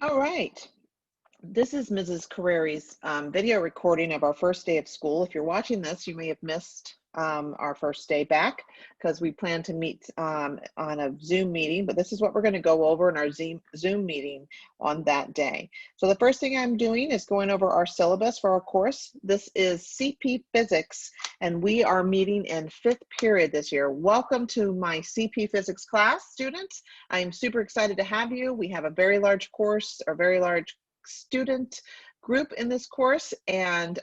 All right. This is Mrs. Carreri's video recording of our first day of school. If you're watching this, you may have missed our first day back because we plan to meet on a Zoom meeting, but this is what we're going to go over in our Zoom meeting on that day. So the first thing I'm doing is going over our syllabus for our course. This is CP Physics, and we are meeting in 5th period this year. Welcome to my CP Physics class, students. I'm super excited to have you. We have a very large course, or very large student group in this course, and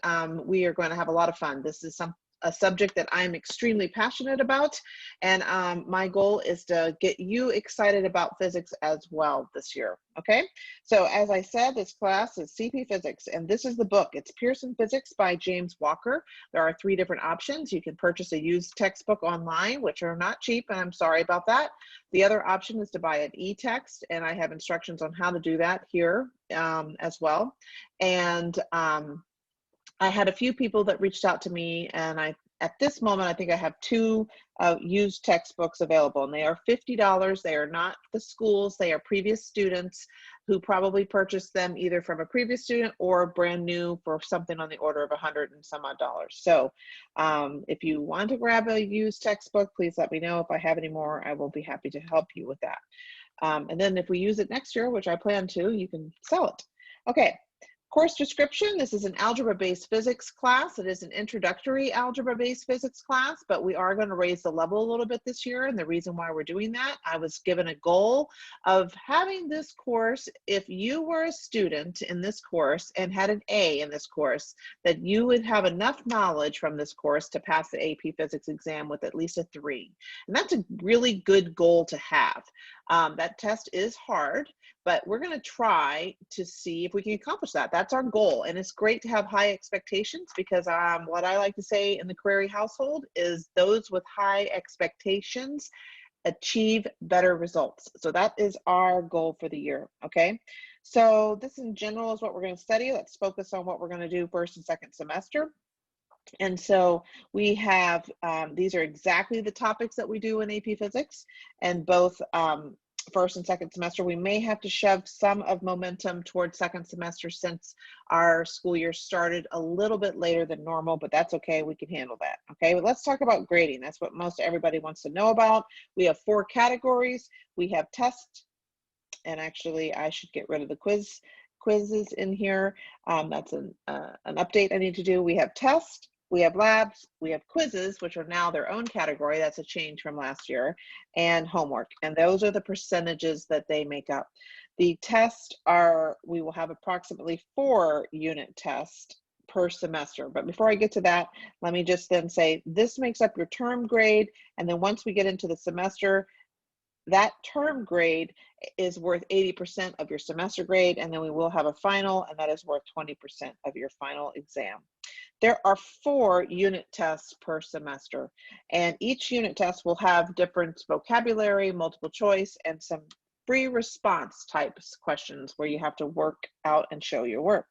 we are going to have a lot of fun. This is a subject that I'm extremely passionate about, and my goal is to get you excited about physics as well this year. Okay, so as I said, this class is CP Physics, and this is the book. It's Pearson Physics by James Walker. There are 3 different options. You can purchase a used textbook online, which are not cheap, and I'm sorry about that. The other option is to buy an e-text, and I have instructions on how to do that here as well. And I had a few people that reached out to me, and at this moment, I think I have 2 used textbooks available, and they are $50. They are not the schools, they are previous students who probably purchased them either from a previous student or brand new for something on the order of $100 and some odd. So if you want to grab a used textbook, please let me know. If I have any more, I will be happy to help you with that. And then if we use it next year, which I plan to, you can sell it. Okay. Course description, this is an algebra-based physics class. It is an introductory algebra-based physics class, but we are going to raise the level a little bit this year. And the reason why we're doing that, I was given a goal of having this course, if you were a student in this course and had an A in this course, that you would have enough knowledge from this course to pass the AP Physics exam with at least a 3. And that's a really good goal to have. That test is hard, but we're going to try to see if we can accomplish that. That's our goal. And it's great to have high expectations because what I like to say in the Carreri household is those with high expectations achieve better results. So that is our goal for the year, okay? So this in general is what we're going to study. Let's focus on what we're going to do first and second semester. And so we have, these are exactly the topics that we do in AP Physics, and both first and second semester. We may have to shove some of momentum towards second semester since our school year started a little bit later than normal, but that's okay. We can handle that. Okay, but let's talk about grading. That's what most everybody wants to know about. We have 4 categories. We have tests, and actually I should get rid of the quizzes in here. That's an update I need to do. We have tests, we have labs, we have quizzes, which are now their own category. That's a change from last year, and homework. And those are the percentages that they make up. The tests are, we will have approximately 4 unit tests per semester. But before I get to that, let me just then say this makes up your term grade. And then once we get into the semester, that term grade is worth 80% of your semester grade, and then we will have a final, and that is worth 20% of your final exam. There are 4 unit tests per semester, and each unit test will have different vocabulary, multiple choice, and some free response types questions where you have to work out and show your work.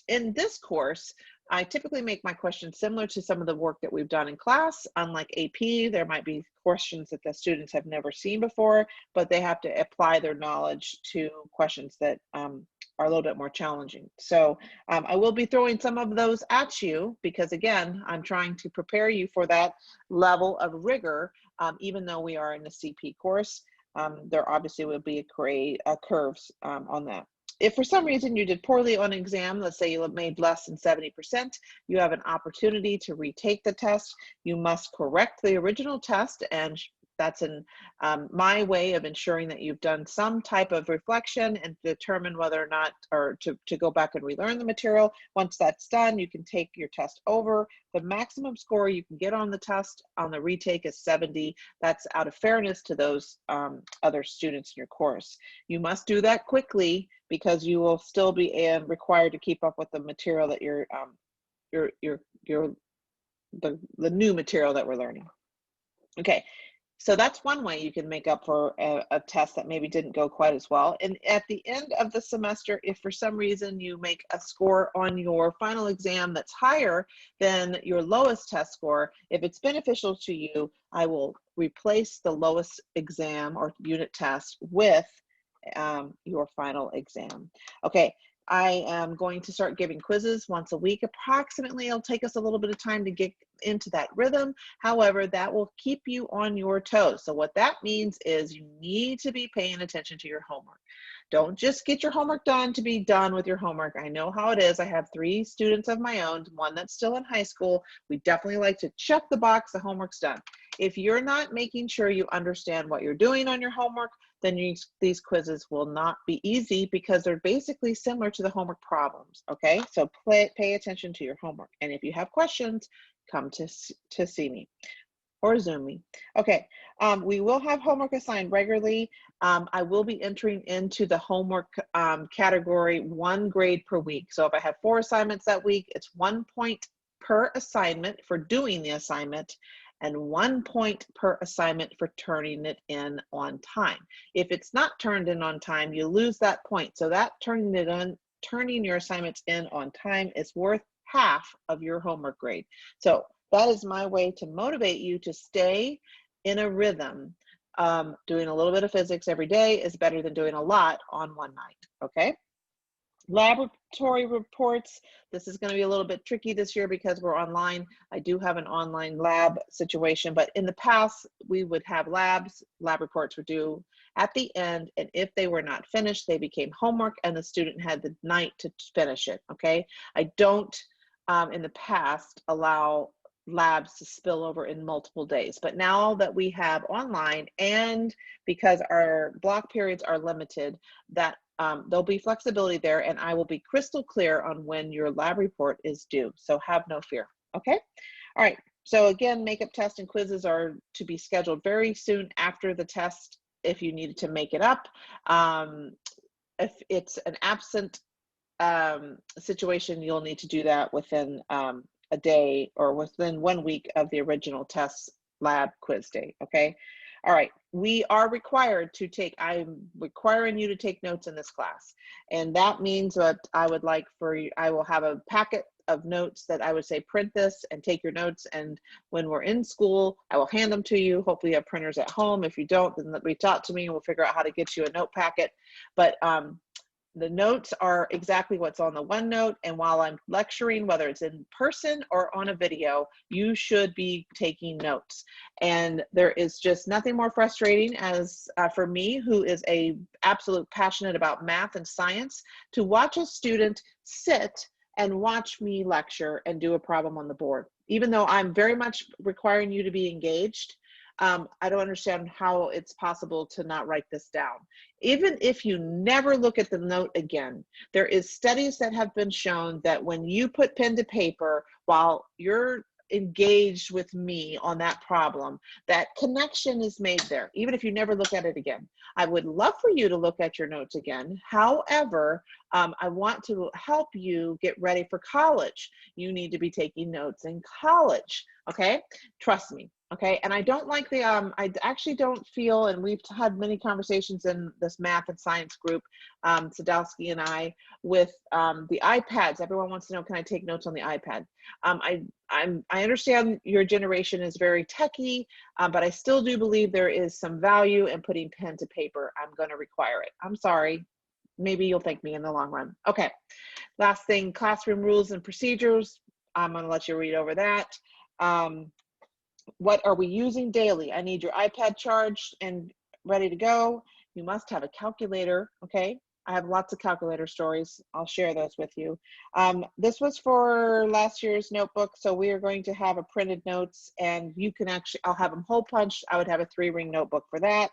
In this course, I typically make my questions similar to some of the work that we've done in class. Unlike AP, there might be questions that the students have never seen before, but they have to apply their knowledge to questions that are a little bit more challenging. So I will be throwing some of those at you because, again, I'm trying to prepare you for that level of rigor, even though we are in the CP course. There obviously will be curves on that. If for some reason you did poorly on an exam, let's say you made less than 70%, you have an opportunity to retake the test. You must correct the original test, and that's my way of ensuring that you've done some type of reflection and determine whether or not, or to go back and relearn the material. Once that's done, you can take your test over. The maximum score you can get on the test on the retake is 70. That's out of fairness to those other students in your course. You must do that quickly because you will still be required to keep up with the material that the new material that we're learning. Okay. So that's one way you can make up for a test that maybe didn't go quite as well. And at the end of the semester, if for some reason you make a score on your final exam that's higher than your lowest test score, if it's beneficial to you, I will replace the lowest exam or unit test with your final exam. Okay, I am going to start giving quizzes once a week. Approximately, it'll take us a little bit of time to get into that rhythm. However, that will keep you on your toes. So what that means is you need to be paying attention to your homework. Don't just get your homework done to be done with your homework. I know how it is. I have 3 students of my own, one that's still in high school. We definitely like to check the box, the homework's done. If you're not making sure you understand what you're doing on your homework, then these quizzes will not be easy because they're basically similar to the homework problems, okay? So pay attention to your homework. And if you have questions, come to see me or Zoom me. Okay, we will have homework assigned regularly. I will be entering into the homework category 1 grade per week. So if I have 4 assignments that week, it's 1 point per assignment for doing the assignment and 1 point per assignment for turning it in on time. If it's not turned in on time, you lose that point. So that turning your assignments in on time is worth half of your homework grade. So that is my way to motivate you to stay in a rhythm. Doing a little bit of physics every day is better than doing a lot on one night, okay? Laboratory reports. This is going to be a little bit tricky this year because we're online. I do have an online lab situation, but in the past, we would have lab reports were due at the end, and if they were not finished, they became homework and the student had the night to finish it, okay? I don't, in the past, allow labs to spill over in multiple days. But now that we have online and because our block periods are limited, that there'll be flexibility there, and I will be crystal clear on when your lab report is due. So have no fear, okay? All right, so again, makeup tests and quizzes are to be scheduled very soon after the test if you needed to make it up. If it's an absent situation, you'll need to do that within a day or within 1 week of the original test lab quiz day, okay? All right, we are required to take, I'm requiring you to take notes in this class. And that means that I would like for you, I will have a packet of notes that I would say print this and take your notes, and when we're in school I will hand them to you. Hopefully you have printers at home. If you don't, then reach out to me and we'll figure out how to get you a note packet. But the notes are exactly what's on the OneNote, and while I'm lecturing, whether it's in person or on a video, you should be taking notes. And there is just nothing more frustrating as for me, who is a absolute passionate about math and science, to watch a student sit and watch me lecture and do a problem on the board. Even though I'm very much requiring you to be engaged, I don't understand how it's possible to not write this down. Even if you never look at the note again, there is studies that have been shown that when you put pen to paper while you're engaged with me on that problem, that connection is made there, even if you never look at it again. I would love for you to look at your notes again. However, I want to help you get ready for college. You need to be taking notes in college, okay? Trust me. Okay, and I don't like the, I actually don't feel, and we've had many conversations in this math and science group, Sadowski and I, with the iPads. Everyone wants to know, can I take notes on the iPad? I understand your generation is very techy, but I still do believe there is some value in putting pen to paper. I'm going to require it. I'm sorry. Maybe you'll thank me in the long run. Okay, last thing, classroom rules and procedures. I'm going to let you read over that. What are we using daily? I need your iPad charged and ready to go. You must have a calculator, okay? I have lots of calculator stories. I'll share those with you. This was for last year's notebook, so we are going to have a printed notes, and you can actually, I'll have them hole punched. I would have a 3-ring notebook for that.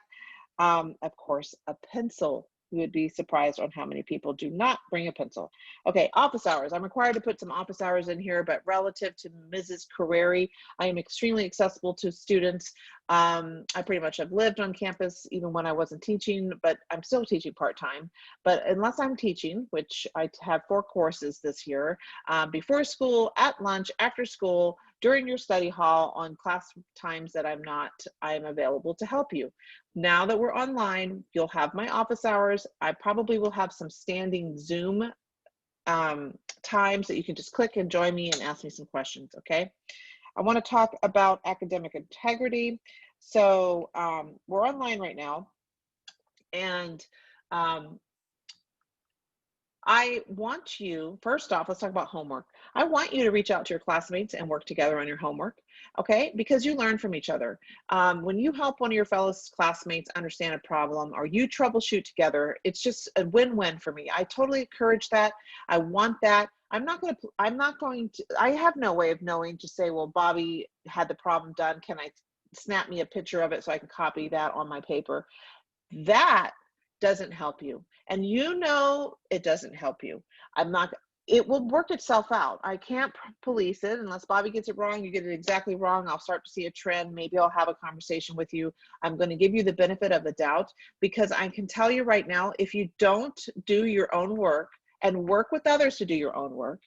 Of course, a pencil. You would be surprised on how many people do not bring a pencil. Okay, office hours. I'm required to put some office hours in here, but relative to Mrs. Carreri, I am extremely accessible to students. I pretty much have lived on campus even when I wasn't teaching, but I'm still teaching part-time. But unless I'm teaching, which I have 4 courses this year, before school, at lunch, after school, during your study hall, on class times that I'm not, I'm available to help you. Now that we're online, you'll have my office hours. I probably will have some standing Zoom times that you can just click and join me and ask me some questions, okay? I want to talk about academic integrity. So we're online right now, and I want you, first off, let's talk about homework. I want you to reach out to your classmates and work together on your homework, okay? Because you learn from each other. When you help one of your fellow classmates understand a problem or you troubleshoot together, it's just a win-win for me. I totally encourage that. I want that. I have no way of knowing to say, well, Bobby had the problem done. Can I snap me a picture of it so I can copy that on my paper? That doesn't help you. And you know it doesn't help you. It will work itself out. I can't police it unless Bobby gets it wrong, you get it exactly wrong. I'll start to see a trend. Maybe I'll have a conversation with you. I'm going to give you the benefit of the doubt because I can tell you right now, if you don't do your own work and work with others to do your own work,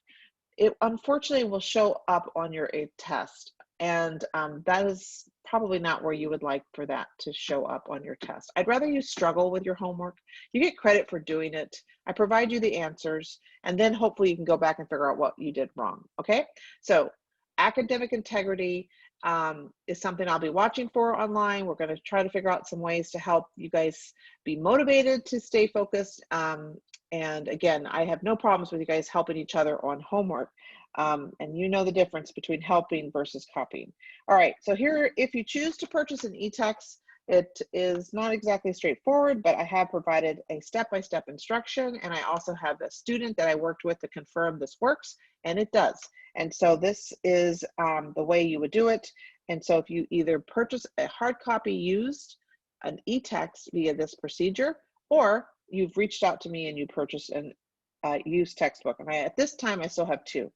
it unfortunately will show up on your test. And that is probably not where you would like for that to show up on your test. I'd rather you struggle with your homework. You get credit for doing it. I provide you the answers, and then hopefully you can go back and figure out what you did wrong, okay? So academic integrity is something I'll be watching for online. We're going to try to figure out some ways to help you guys be motivated to stay focused. And again, I have no problems with you guys helping each other on homework. And you know the difference between helping versus copying. All right, so here, if you choose to purchase an eText, it is not exactly straightforward, but I have provided a step-by-step instruction, and I also have a student that I worked with to confirm this works, and it does. And so this is the way you would do it. And so if you either purchase a hard copy used, an eText via this procedure, or you've reached out to me and you purchased an used textbook. And at this time, I still have two.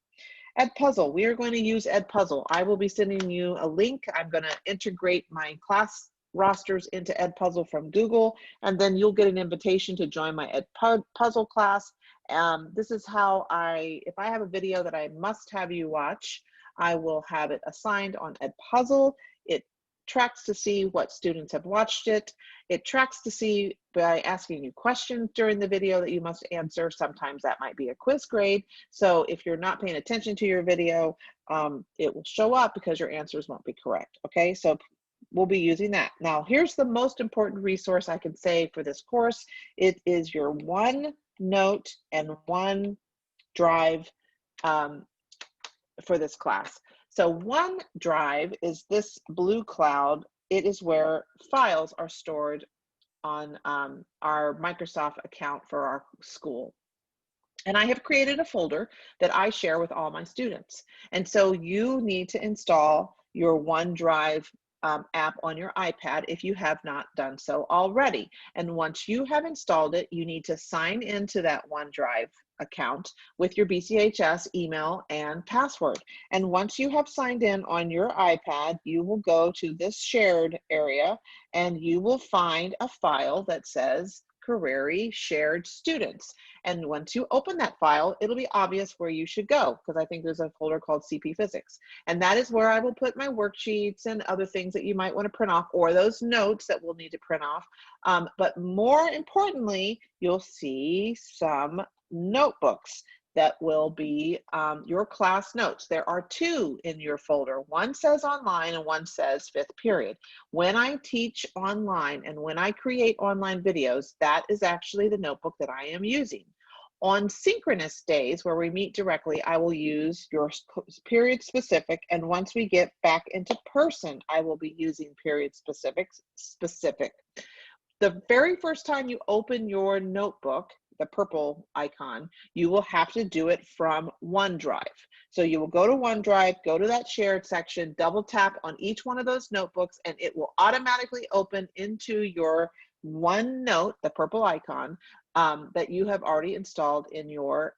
Edpuzzle, we are going to use Edpuzzle. I will be sending you a link. I'm going to integrate my class rosters into Edpuzzle from Google, and then you'll get an invitation to join my Edpuzzle class. This is how if I have a video that I must have you watch, I will have it assigned on Edpuzzle. It tracks to see what students have watched it. It tracks to see by asking you questions during the video that you must answer. Sometimes that might be a quiz grade. So if you're not paying attention to your video, it will show up because your answers won't be correct. Okay, so we'll be using that. Now, here's the most important resource I can say for this course. It is your OneNote and OneDrive for this class. So OneDrive is this blue cloud. It is where files are stored on our Microsoft account for our school. And I have created a folder that I share with all my students. And so you need to install your OneDrive app on your iPad if you have not done so already. And once you have installed it, you need to sign into that OneDrive account with your BCHS email and password. And once you have signed in on your iPad, you will go to this shared area and you will find a file that says Carreri Shared Students. And once you open that file, it'll be obvious where you should go, because I think there's a folder called CP Physics. And that is where I will put my worksheets and other things that you might want to print off, or those notes that we'll need to print off. But more importantly, you'll see some notebooks that will be your class notes. There are two in your folder. One says online and one says 5th period. When I teach online and when I create online videos, that is actually the notebook that I am using. On synchronous days where we meet directly, I will use your period specific, and once we get back into person, I will be using period specific. The very first time you open your notebook, the purple icon, you will have to do it from OneDrive. So you will go to OneDrive, go to that shared section, double tap on each one of those notebooks, and it will automatically open into your OneNote, the purple icon, that you have already installed on your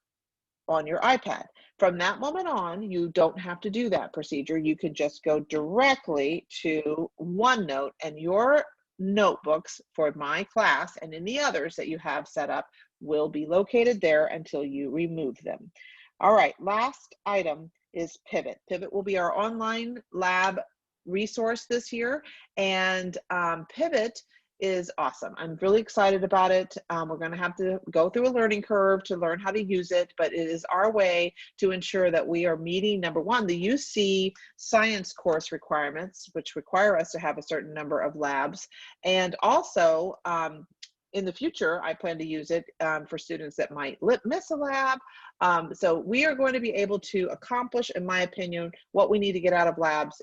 iPad. From that moment on, you don't have to do that procedure. You can just go directly to OneNote, and your notebooks for my class and any others that you have set up will be located there until you remove them. All right, last item is Pivot. Pivot will be our online lab resource this year, and Pivot is awesome. I'm really excited about it. We're going to have to go through a learning curve to learn how to use it, but it is our way to ensure that we are meeting, number one, the UC science course requirements, which require us to have a certain number of labs, and also in the future, I plan to use it for students that might miss a lab. So we are going to be able to accomplish, in my opinion, what we need to get out of labs,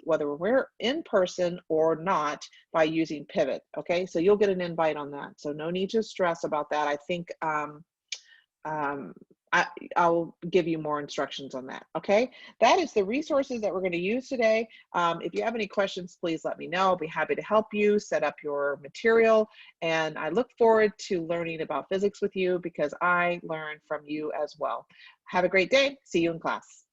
whether we're in person or not, by using Pivot. Okay, so you'll get an invite on that. So no need to stress about that. I think I'll give you more instructions on that. Okay, that is the resources that we're going to use today. If you have any questions, please let me know. I'll be happy to help you set up your material. And I look forward to learning about physics with you, because I learn from you as well. Have a great day. See you in class.